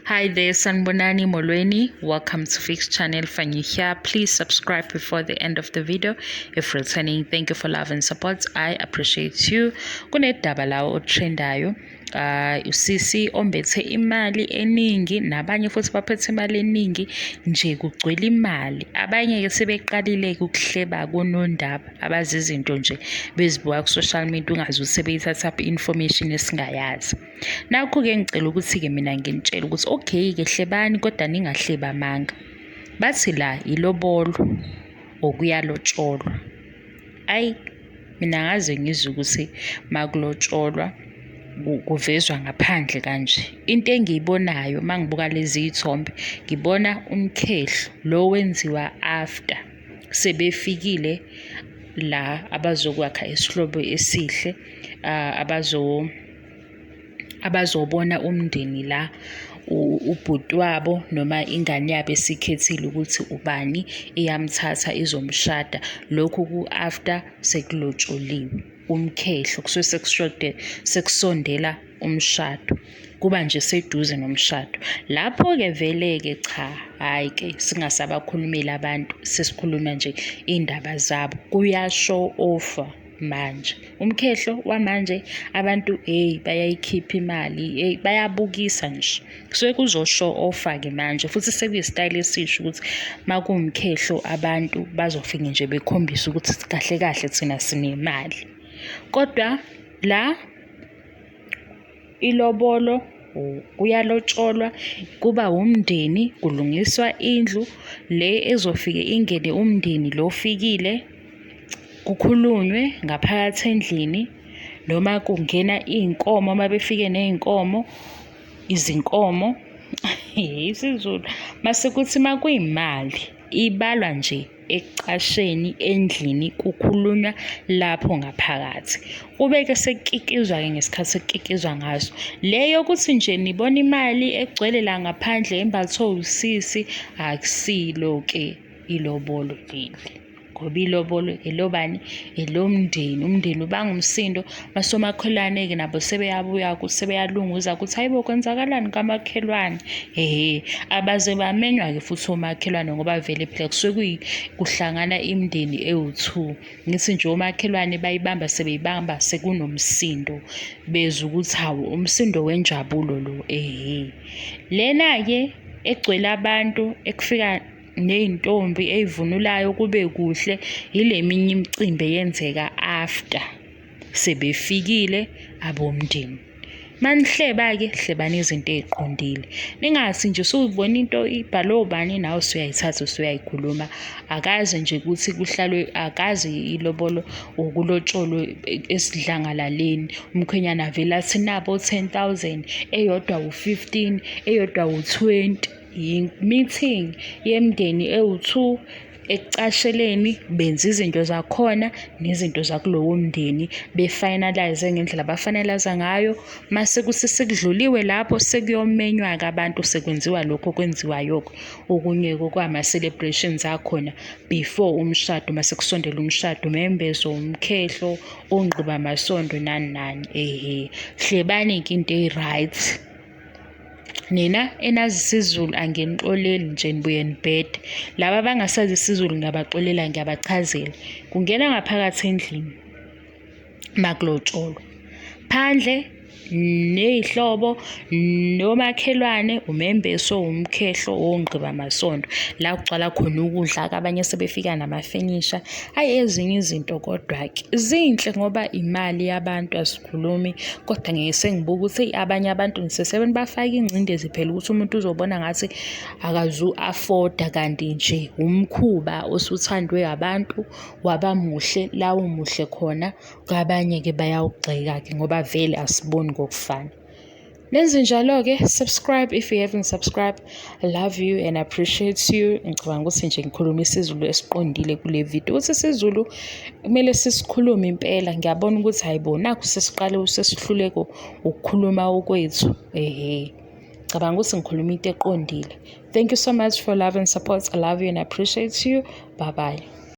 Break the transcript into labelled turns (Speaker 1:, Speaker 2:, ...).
Speaker 1: Hi there, Sanbonani Molweni. Welcome to Fix Channel. If you're here, please subscribe before the end of the video. If returning, thank you for love and support. I appreciate you. Kunedaba lawo otrendayo. Usisi ombethe imali eningi nabanye futhi baphethe imali eningi nje kugcwele imali. Abanye ke sebeqalile ukuhleba konondaba abazi izinto nje bezibuka ku social media ungazi usebeyithatha information esingayazi. Nakho ke ngicela ukuthi ke mina nginitshela ukuthi okay ke hlebani kodwa ningahleba amanga. Bathi la ilobolo okuyalotsholwa. Ayi mina ngaze ngizwe ukuthi makulotsholwa kuvezwa ngaphandle kanje. Into engiyibonayo mangibuka lezi ithombe ngibona umkhehlo lo wenziwa after sebefikile la abazokwakha isihlobo esihle abazobona umndeni la ubhuti wabo noma ingane yabo esikhethile ukuthi ubani iyamthatha izomshada. Lokhu ku-after sekulotsholiwe umkhehlo kusuke sekusondela umshado kuba nje seduze nomshado. Lapho-ke vele-ke cha hhayi ke singasabakhulumeli abantu sesikhuluma nje iy'ndaba zabo kuyashow offa. Manje umkhehlo wamanje abantu bayayikhipha imali bayabukisa nje kusuke kuzoshow offa-ke manje futhi sekuyisitayile esisho ukuthi makuwumkhehlo abantu bazofika nje bekhombisa ukuthi kahle kahle thina sinemali. Kodwa la ilobolo kuyalotsholwa kuba umndeni kulungiswa indlu le ezofike ingene umndeni lo ofikile kukhulunywe ngaphakathi endlini noma kungena iy'nkomo uma befike ney'nkomo izinkomo isiZulu mase kuthi makuyimali ibalwa nje ekucasheni endlini kukhulunywa lapho ngaphakathi kube-ke sekukikizwa-ke ngesikhathi sekukikizwa ngaso leyo ukuthi nje nibona imali egcwele la ngaphandle embathwe usisi akusilo-ke ilobolo leli. Ngoba ilobolo elobani elomndeni umndeni ubanga umsindo masomakhelwane-ke nabo sebeyabuya sebeyalunguza ukuthi hayi bo kwenzakalani kamakhelwane abaze bamenywa-ke futhi omakhelwane ngoba vele phela kusuke kuhlangana imindeni ewu-2 ngithi nje omakhelwane bayibamba sebeyibamba sekunomsindo bezwa ukuthi hawu umsindo wenjabulo lo lena-ke egcwele abantu ekufika ney'ntombi ey'vunulayo kube kuhle ile minye imicimbi eyenzeka after sebefikile abomndeni. Manihleba-ke hlebani izinto ey'qondile ningathi nje usubona into ibhalwe ubani nawe usuyayithatha usuyayikhuluma akaze nje ukuthi kuhlalwe akazi ilobolo ukulotsholwe esidlangalaleni umkhwenyana vele athi nabo 10,000 eyodwa u-15 eyodwa u-20 yi-meeting yemndeni ewu-2 ekucasheleni benza izinto zakhona nezinto zakulowo mndeni befinalize ngendlela abafinaliza ngayo mase kuthi sekudluliwe lapho sekuyomenywa-ke abantu sekwenziwa lokho okwenziwayo okunye kwama-celebrations akhona before umshado mase kusondela umshado umembeso umkhehlo ongqiba amasondo nani nani hlebani-ke into e-right. Nina enazi isiZulu angenixoleli nje nibuye nibhede laba abangasazi isiZulu ngiyabaxolela ngiyabachazela kungena ngaphakathi endlini makulotsholwa phandle ney'hlobo nomakhelwane umembeso umkhehlo ongqiba amasondo la kugcwala khona ukudla abanye sebefika namafenisha ezinye izinto kodwa-ke zinhle ngoba imali yabantu asikhulumi kodwa ngeke sengibuka ukuthi abanye abantu bafaka ingcindezi phela ukuthi umuntu uzobona ngathi akazu-afforda kanti nje umkhuba osuthandwe abantu wabamuhle lawo muhle khona kwabanye-ke bayawugxeka-ke ngoba vele asiboni ngokufana. Nenze njalo-ke subscribe if you haven't subscribed. I love you and appreciate you. Ngicabanga ukuthi nje ngikhuluma isiZulu esiqondile kule video ukuthi isiZulu kumele sisikhulume impela ngiyabona ukuthi hayibo nakho sesiqale sesihluleko ukukhuluma okwethu ngicabanga ukuthi ngikhuluma into eqondile. Thank you so much for love and support. I love you and appreciate you. Bye bye.